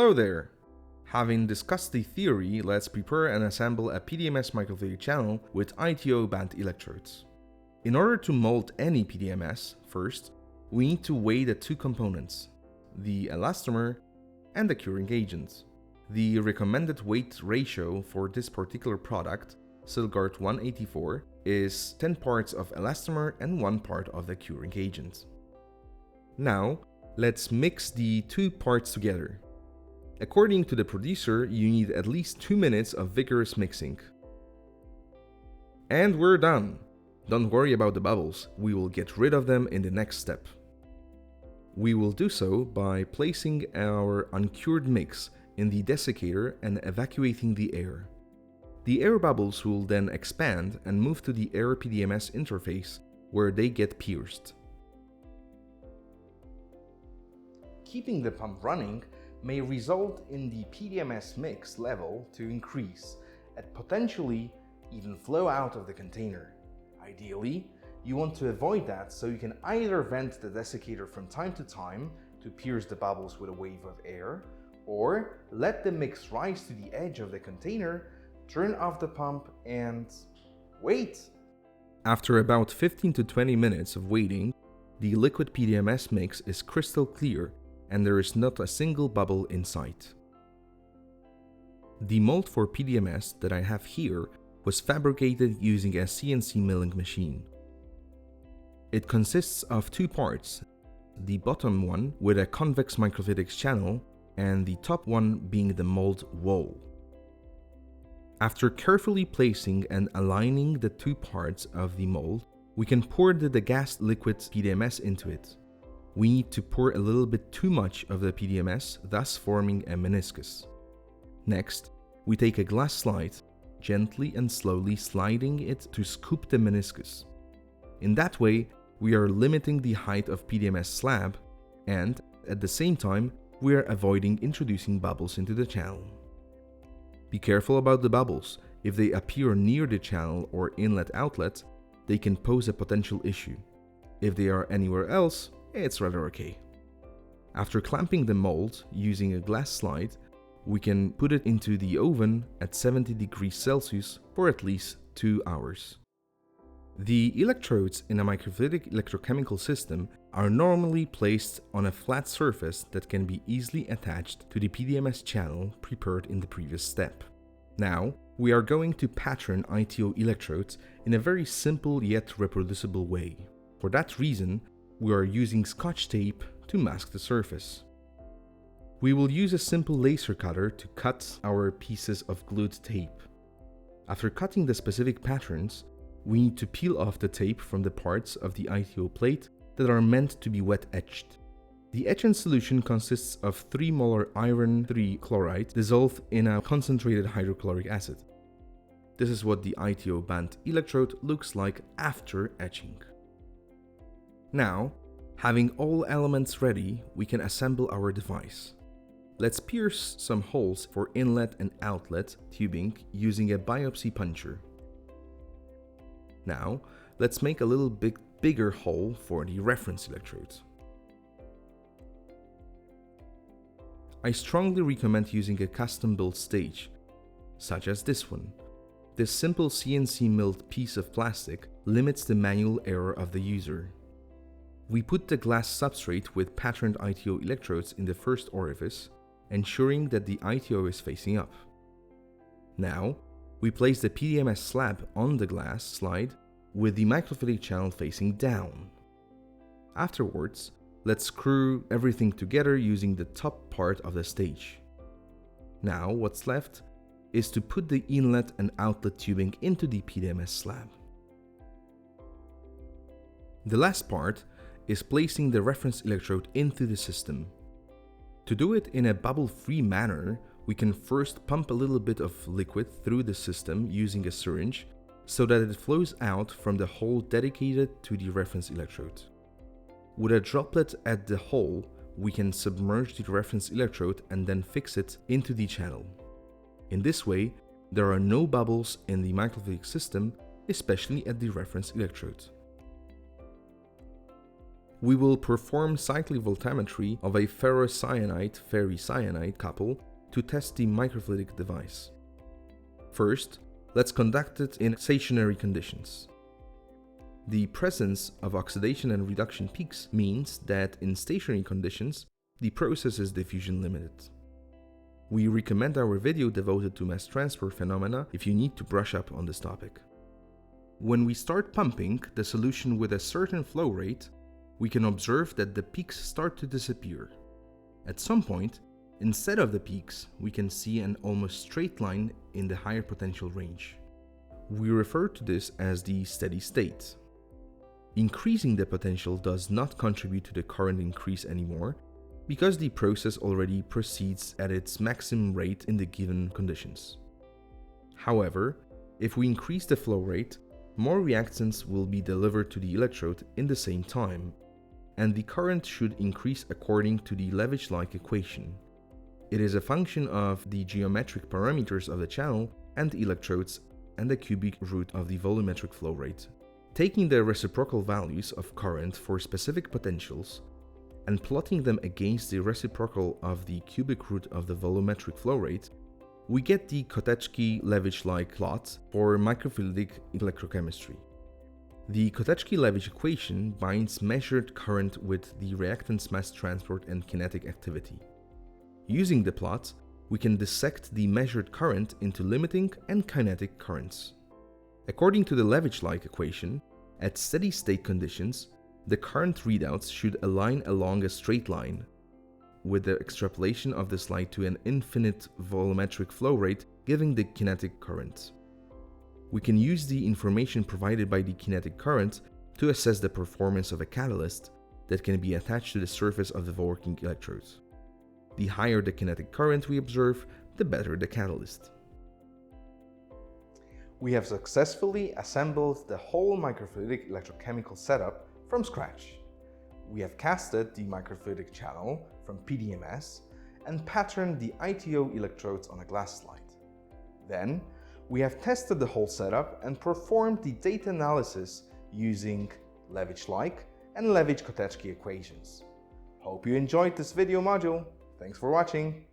Hello there! Having discussed the theory, let's prepare and assemble a PDMS microfluidic channel with ITO band electrodes. In order to mold any PDMS, first, we need to weigh the two components, the elastomer and the curing agent. The recommended weight ratio for this particular product, Silgard 184, is 10 parts of elastomer and 1 part of the curing agent. Now, let's mix the two parts together. According to the producer, you need at least 2 minutes of vigorous mixing. And we're done! Don't worry about the bubbles, we will get rid of them in the next step. We will do so by placing our uncured mix in the desiccator and evacuating the air. The air bubbles will then expand and move to the air PDMS interface where they get pierced. Keeping the pump running may result in the PDMS mix level to increase and potentially even flow out of the container. Ideally, you want to avoid that, so you can either vent the desiccator from time to time to pierce the bubbles with a wave of air, or let the mix rise to the edge of the container, turn off the pump and wait. After about 15 to 20 minutes of waiting, the liquid PDMS mix is crystal clear and there is not a single bubble in sight. The mold for PDMS that I have here was fabricated using a CNC milling machine. It consists of two parts, the bottom one with a convex microfluidics channel and the top one being the mold wall. After carefully placing and aligning the two parts of the mold, we can pour the degassed liquid PDMS into it. We need to pour a little bit too much of the PDMS, thus forming a meniscus. Next, we take a glass slide, gently and slowly sliding it to scoop the meniscus. In that way, we are limiting the height of PDMS slab and, at the same time, we are avoiding introducing bubbles into the channel. Be careful about the bubbles. If they appear near the channel or inlet-outlet, they can pose a potential issue. If they are anywhere else, it's rather okay. After clamping the mold using a glass slide, we can put it into the oven at 70 degrees Celsius for at least 2 hours. The electrodes in a microfluidic electrochemical system are normally placed on a flat surface that can be easily attached to the PDMS channel prepared in the previous step. Now, we are going to pattern ITO electrodes in a very simple yet reproducible way. For that reason, we are using Scotch tape to mask the surface. We will use a simple laser cutter to cut our pieces of glued tape. After cutting the specific patterns, we need to peel off the tape from the parts of the ITO plate that are meant to be wet etched. The etchant solution consists of 3 molar iron 3 chloride dissolved in a concentrated hydrochloric acid. This is what the ITO band electrode looks like after etching. Now, having all elements ready, we can assemble our device. Let's pierce some holes for inlet and outlet tubing using a biopsy puncher. Now, let's make a little bit bigger hole for the reference electrode. I strongly recommend using a custom-built stage, such as this one. This simple CNC milled piece of plastic limits the manual error of the user. We put the glass substrate with patterned ITO electrodes in the first orifice, ensuring that the ITO is facing up. Now, we place the PDMS slab on the glass slide with the microfluidic channel facing down. Afterwards, let's screw everything together using the top part of the stage. Now, what's left is to put the inlet and outlet tubing into the PDMS slab. The last part is placing the reference electrode into the system. To do it in a bubble-free manner, we can first pump a little bit of liquid through the system using a syringe so that it flows out from the hole dedicated to the reference electrode. With a droplet at the hole, we can submerge the reference electrode and then fix it into the channel. In this way, there are no bubbles in the microfluidic system, especially at the reference electrode. we will perform cyclic voltammetry of a ferrocyanide-ferricyanide couple to test the microfluidic device. First, let's conduct it in stationary conditions. The presence of oxidation and reduction peaks means that in stationary conditions, the process is diffusion limited. We recommend our video devoted to mass transfer phenomena if you need to brush up on this topic. When we start pumping the solution with a certain flow rate, we can observe that the peaks start to disappear. At some point, instead of the peaks, we can see an almost straight line in the higher potential range. We refer to this as the steady state. Increasing the potential does not contribute to the current increase anymore, because the process already proceeds at its maximum rate in the given conditions. However, if we increase the flow rate, more reactants will be delivered to the electrode in the same time, and the current should increase according to the Levitch-like equation. It is a function of the geometric parameters of the channel and electrodes and the cubic root of the volumetric flow rate. Taking the reciprocal values of current for specific potentials and plotting them against the reciprocal of the cubic root of the volumetric flow rate, we get the Kotecki-Levitch-like plot for microfluidic electrochemistry. The Kotecki-Levitch equation binds measured current with the reactant's mass transport and kinetic activity. Using the plot, we can dissect the measured current into limiting and kinetic currents. According to the Levitch-like equation, at steady-state conditions, the current readouts should align along a straight line, with the extrapolation of this line to an infinite volumetric flow rate giving the kinetic current. We can use the information provided by the kinetic current to assess the performance of a catalyst that can be attached to the surface of the working electrode. The higher the kinetic current we observe, the better the catalyst. We have successfully assembled the whole microfluidic electrochemical setup from scratch. We have casted the microfluidic channel from PDMS and patterned the ITO electrodes on a glass slide. Then, we have tested the whole setup and performed the data analysis using Levitch-like and Levitch-Kotecki equations. Hope you enjoyed this video module. Thanks for watching.